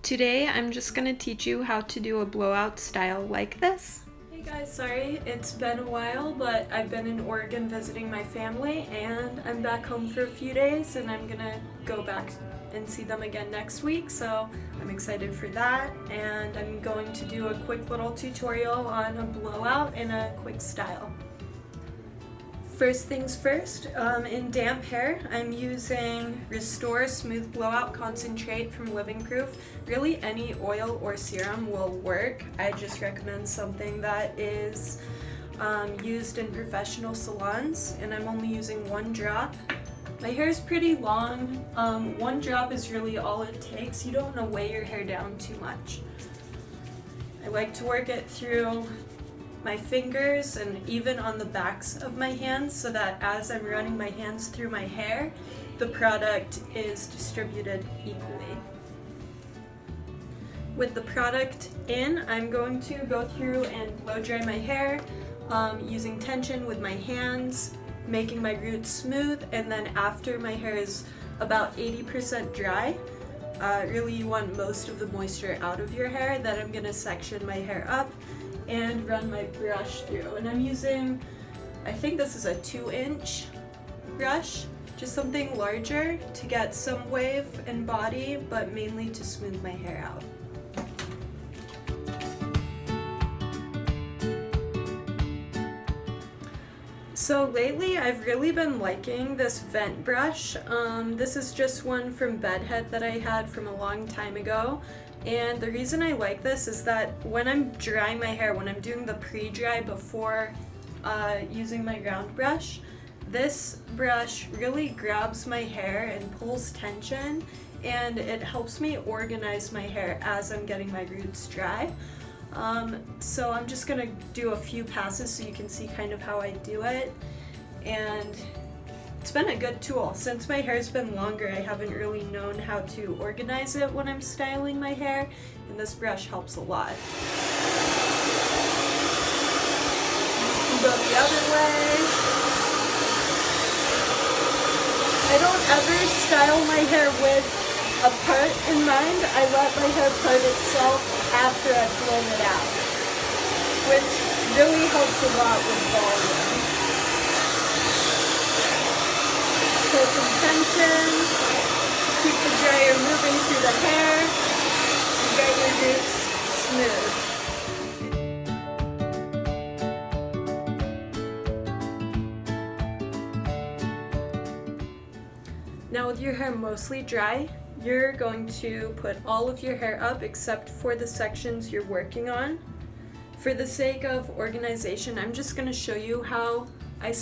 Today I'm just going to teach you how to do a blowout style like this. Hey guys, sorry it's been a while, but I've been in Oregon visiting my family and I'm back home for a few days and I'm gonna go back and see them again next week, so I'm excited for that. And I'm going to do a quick little tutorial on a blowout in a quick style. First things first, in damp hair, I'm using Restore Smooth Blowout Concentrate from Living Proof. Really any oil or serum will work. I just recommend something that is used in professional salons, and I'm only using one drop. My hair is pretty long. One drop is really all it takes. You don't want to weigh your hair down too much. I like to work it through my fingers and even on the backs of my hands so that as I'm running my hands through my hair, the product is distributed equally. With the product in, I'm going to go through and blow dry my hair using tension with my hands, making my roots smooth, and then after my hair is about 80% dry, really you want most of the moisture out of your hair, then I'm going to section my hair up and run my brush through. And I'm using, I think this is a 2-inch brush, just something larger to get some wave and body, but mainly to smooth my hair out. So lately I've really been liking this vent brush. This is just one from Bedhead that I had from a long time ago. And the reason I like this is that when I'm drying my hair, when I'm doing the pre-dry before using my round brush, this brush really grabs my hair and pulls tension, and it helps me organize my hair as I'm getting my roots dry. So I'm just gonna do a few passes so you can see kind of how I do it. And it's been a good tool. Since my hair's been longer, I haven't really known how to organize it when I'm styling my hair, and this brush helps a lot. Go the other way. I don't ever style my hair with a part in mind. I let my hair part itself after I've blown it out, which really helps a lot with volume. Pull some tension, keep the dryer moving through the hair, and get your roots smooth. Now with your hair mostly dry, you're going to put all of your hair up except for the sections you're working on. For the sake of organization, I'm just going to show you how I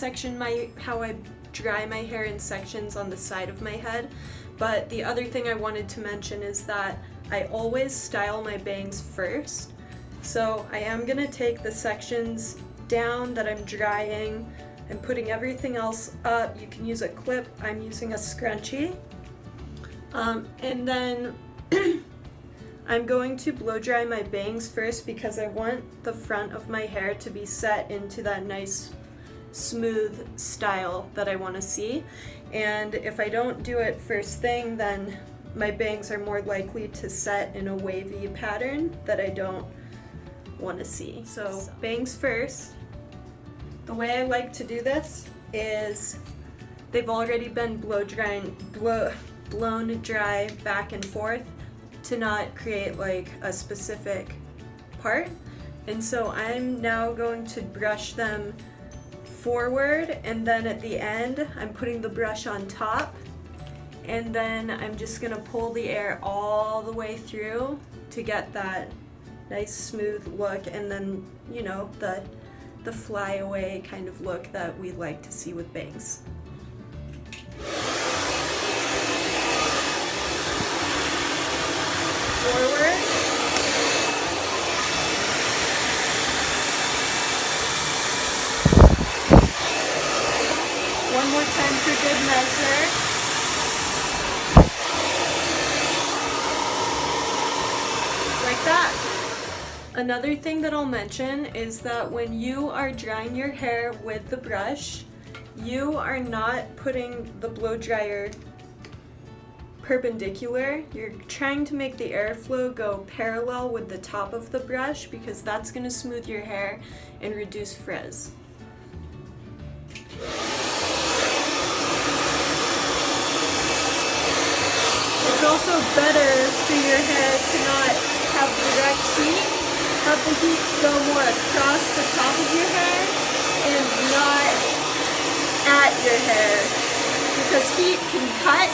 dry my hair in sections on the side of my head. But the other thing I wanted to mention is that I always style my bangs first. So I am going to take the sections down that I'm drying and putting everything else up. You can use a clip. I'm using a scrunchie. And then I'm going to blow dry my bangs first because I want the front of my hair to be set into that nice smooth style that I want to see. And if I don't do it first thing, then my bangs are more likely to set in a wavy pattern that I don't want to see. So bangs first. The way I like to do this is they've already been blown dry back and forth to not create like a specific part. And so I'm now going to brush them forward, and then at the end I'm putting the brush on top, and then I'm just gonna pull the air all the way through to get that nice smooth look, and then you know the flyaway kind of look that we like to see with bangs. Forward. One more time for good measure. Like that. Another thing that I'll mention is that when you are drying your hair with the brush, you are not putting the blow dryer perpendicular. You're trying to make the airflow go parallel with the top of the brush because that's going to smooth your hair and reduce frizz. It's also better for your hair to not have direct heat, have the heat go more across the top of your hair and not at your hair, because heat can cut.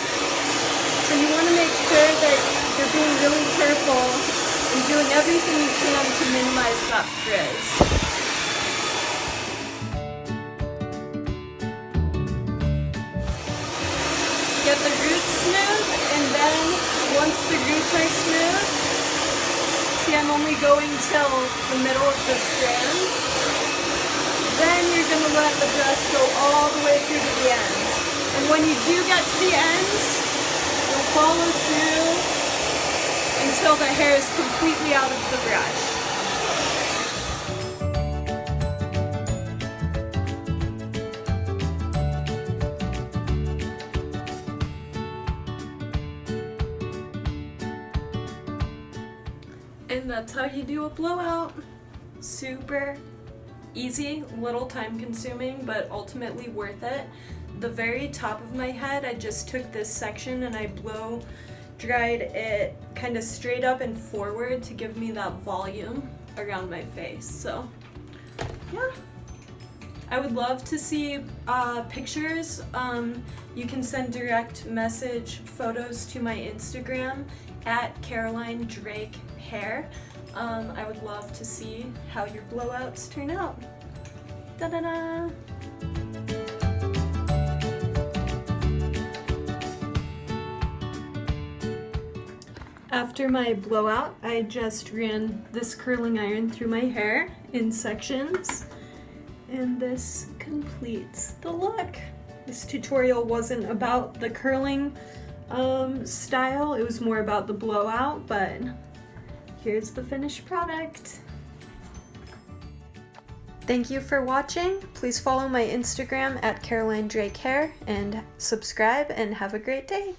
So you want to make sure that you're being really careful and doing everything you can to minimize that frizz. Get the roots smooth, and then once the roots are smooth, see, I'm only going till the middle of the strand. Then you're going to let the brush go all the way through to the end. And when you do get to the end, you'll follow through until the hair is completely out of the brush. And that's how you do a blowout. Super easy, little time consuming, but ultimately worth it. The very top of my head, I just took this section and I blow dried it kind of straight up and forward to give me that volume around my face. So yeah, I would love to see pictures. You can send direct message photos to my Instagram at Caroline Drake Hair. I would love to see how your blowouts turn out. Da-da-da! After my blowout, I just ran this curling iron through my hair in sections, and this completes the look. This tutorial wasn't about the curling style, it was more about the blowout, but here's the finished product. Thank you for watching. Please follow my Instagram at Caroline Drake Hair and subscribe, and have a great day.